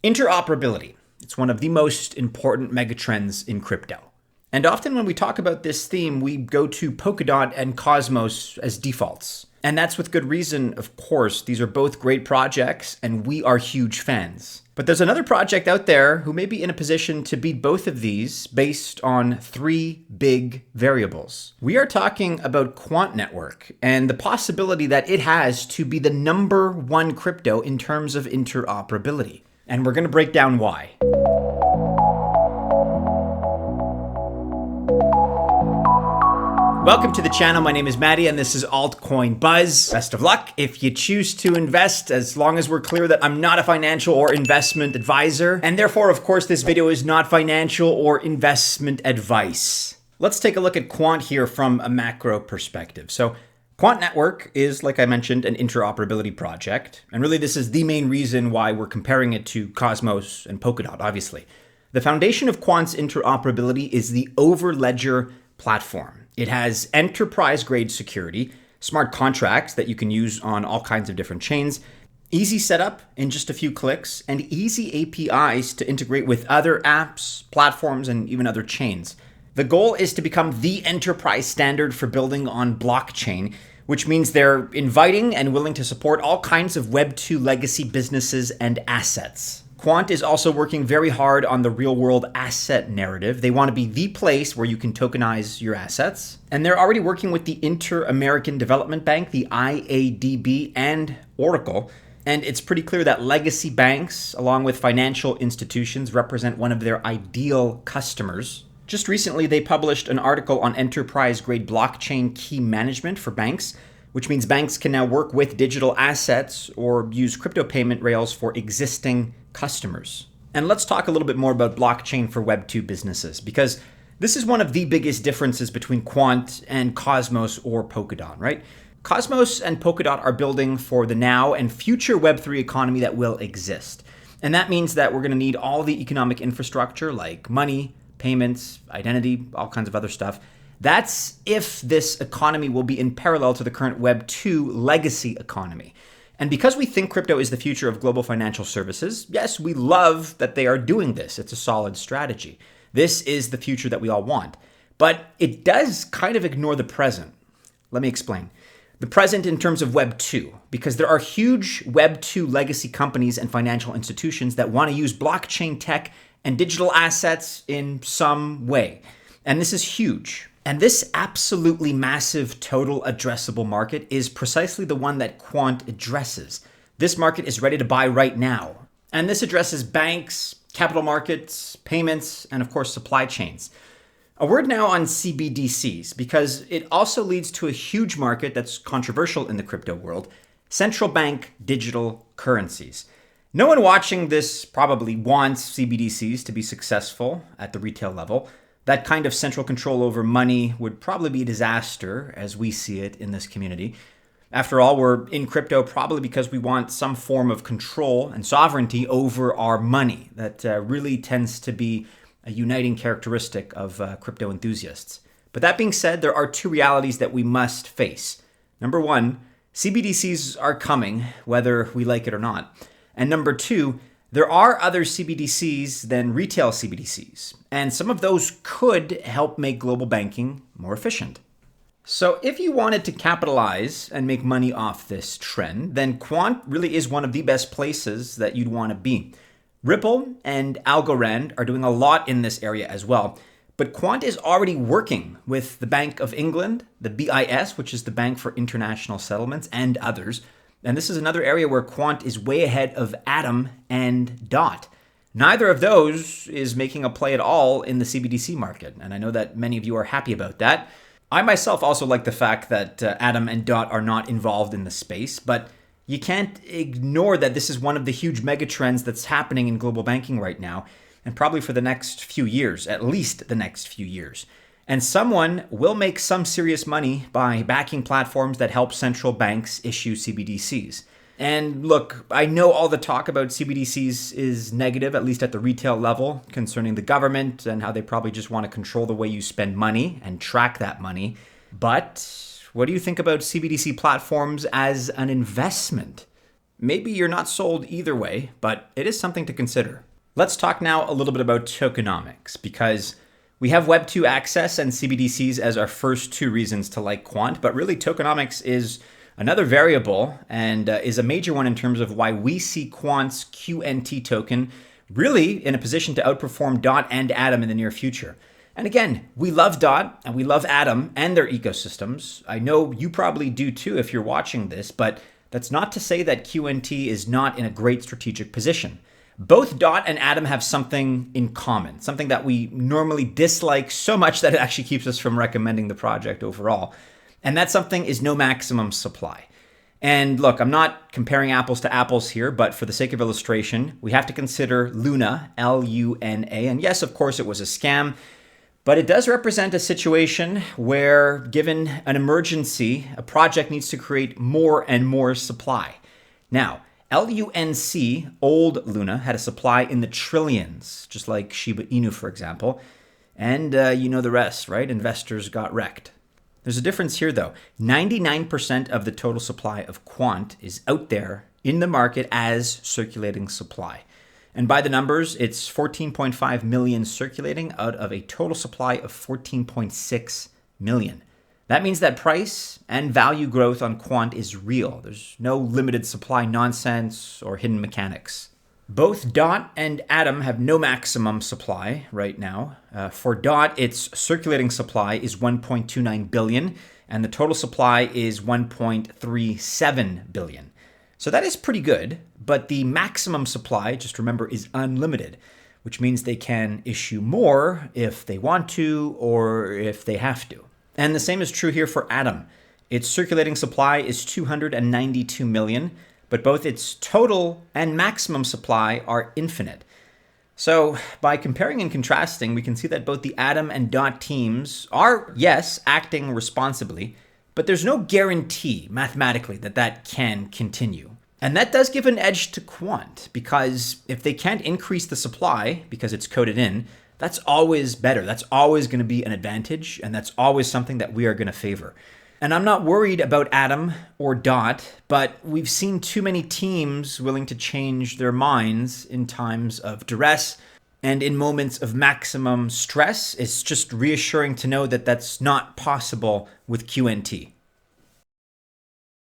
Interoperability. It's one of the most important megatrends in crypto. And often when we talk about this theme, we go to Polkadot and Cosmos as defaults. And that's with good reason, of course. These are both great projects, and we are huge fans. But there's another project out there who may be in a position to beat both of these based on three big variables. We are talking about Quant Network and the possibility that it has to be the number one crypto in terms of interoperability. And we're going to break down why. Welcome to the channel. My name is Maddie and this is Altcoin Buzz. Best of luck if you choose to invest, as long as we're clear that I'm not a financial or investment advisor. And therefore, of course, this video is not financial or investment advice. Let's take a look at Quant here from a macro perspective. So Quant Network is, like I mentioned, an interoperability project. And really, this is the main reason why we're comparing it to Cosmos and Polkadot, obviously. The foundation of Quant's interoperability is the Overledger platform. It has enterprise-grade security, smart contracts that you can use on all kinds of different chains, easy setup in just a few clicks, and easy APIs to integrate with other apps, platforms, and even other chains. The goal is to become the enterprise standard for building on blockchain, which means they're inviting and willing to support all kinds of Web 2 legacy businesses and assets. Quant is also working very hard on the real-world asset narrative. They want to be the place where you can tokenize your assets. And they're already working with the Inter-American Development Bank, the IADB, and Oracle. And it's pretty clear that legacy banks, along with financial institutions, represent one of their ideal customers. Just recently, they published an article on enterprise-grade blockchain key management for banks, which means banks can now work with digital assets or use crypto payment rails for existing customers. And let's talk a little bit more about blockchain for Web 2 businesses, because this is one of the biggest differences between Quant and Cosmos or Polkadot, right? Cosmos and Polkadot are building for the now and future Web 3 economy that will exist. And that means that we're going to need all the economic infrastructure like money, payments, identity, all kinds of other stuff. That's if this economy will be in parallel to the current Web 2 legacy economy. And because we think crypto is the future of global financial services, yes, we love that they are doing this. It's a solid strategy. This is the future that we all want. But it does kind of ignore the present. Let me explain. The present in terms of Web 2, because there are huge Web 2 legacy companies and financial institutions that want to use blockchain tech and digital assets in some way. And this is huge. And this absolutely massive total addressable market is precisely the one that Quant addresses. This market is ready to buy right now. And this addresses banks, capital markets, payments, and of course, supply chains. A word now on CBDCs, because it also leads to a huge market that's controversial in the crypto world: central bank digital currencies. No one watching this probably wants CBDCs to be successful at the retail level. That kind of central control over money would probably be a disaster as we see it in this community. After all, we're in crypto probably because we want some form of control and sovereignty over our money. That really tends to be a uniting characteristic of crypto enthusiasts. But that being said, there are two realities that we must face. Number one, CBDCs are coming, whether we like it or not. And number two, there are other CBDCs than retail CBDCs, and some of those could help make global banking more efficient. So if you wanted to capitalize and make money off this trend, then Quant really is one of the best places that you'd want to be. Ripple and Algorand are doing a lot in this area as well, but Quant is already working with the Bank of England, the BIS, which is the Bank for International Settlements, and others. And this is another area where Quant is way ahead of Atom and Dot. Neither of those is making a play at all in the CBDC market, and I know that many of you are happy about that. I myself also like the fact that Atom and Dot are not involved in the space, but you can't ignore that this is one of the huge megatrends that's happening in global banking right now, and probably for the next few years, at least the next few years. And someone will make some serious money by backing platforms that help central banks issue CBDCs. And look, I know all the talk about CBDCs is negative, at least at the retail level, concerning the government and how they probably just want to control the way you spend money and track that money. But what do you think about CBDC platforms as an investment? maybe you're not sold either way, but it is something to consider. Let's talk now a little bit about tokenomics, because we have Web 2 access and CBDCs as our first two reasons to like Quant, but really tokenomics is another variable and is a major one in terms of why we see Quant's QNT token really in a position to outperform DOT and Atom in the near future. And again, we love DOT and we love Atom and their ecosystems. I know you probably do too if you're watching this, but that's not to say that QNT is not in a great strategic position. Both DOT and Atom have something in common, something that we normally dislike so much that it actually keeps us from recommending the project overall. And that something is no maximum supply. And look, I'm not comparing apples to apples here, but for the sake of illustration, we have to consider Luna, L-U-N-A. And yes, of course, it was a scam, but it does represent a situation where, given an emergency, a project needs to create more and more supply. Now, LUNC, old Luna, had a supply in the trillions, just like Shiba Inu, for example. And you know the rest, right? Investors got wrecked. There's a difference here, though. 99% of the total supply of Quant is out there in the market as circulating supply. And by the numbers, it's 14.5 million circulating out of a total supply of 14.6 million. That means that price and value growth on Quant is real. There's no limited supply nonsense or hidden mechanics. Both DOT and Atom have no maximum supply right now. For DOT, its circulating supply is 1.29 billion, and the total supply is 1.37 billion. So that is pretty good, but the maximum supply, just remember, is unlimited, which means they can issue more if they want to or if they have to. And the same is true here for Atom. Its circulating supply is 292 million, but both its total and maximum supply are infinite. So by comparing and contrasting, we can see that both the Atom and DOT teams are, yes, acting responsibly, but there's no guarantee mathematically that that can continue. And that does give an edge to Quant, because if they can't increase the supply because it's coded in, that's always better. That's always going to be an advantage, and that's always something that we are going to favor. And I'm not worried about Atom or DOT, but we've seen too many teams willing to change their minds in times of duress and in moments of maximum stress. It's just reassuring to know that that's not possible with QNT.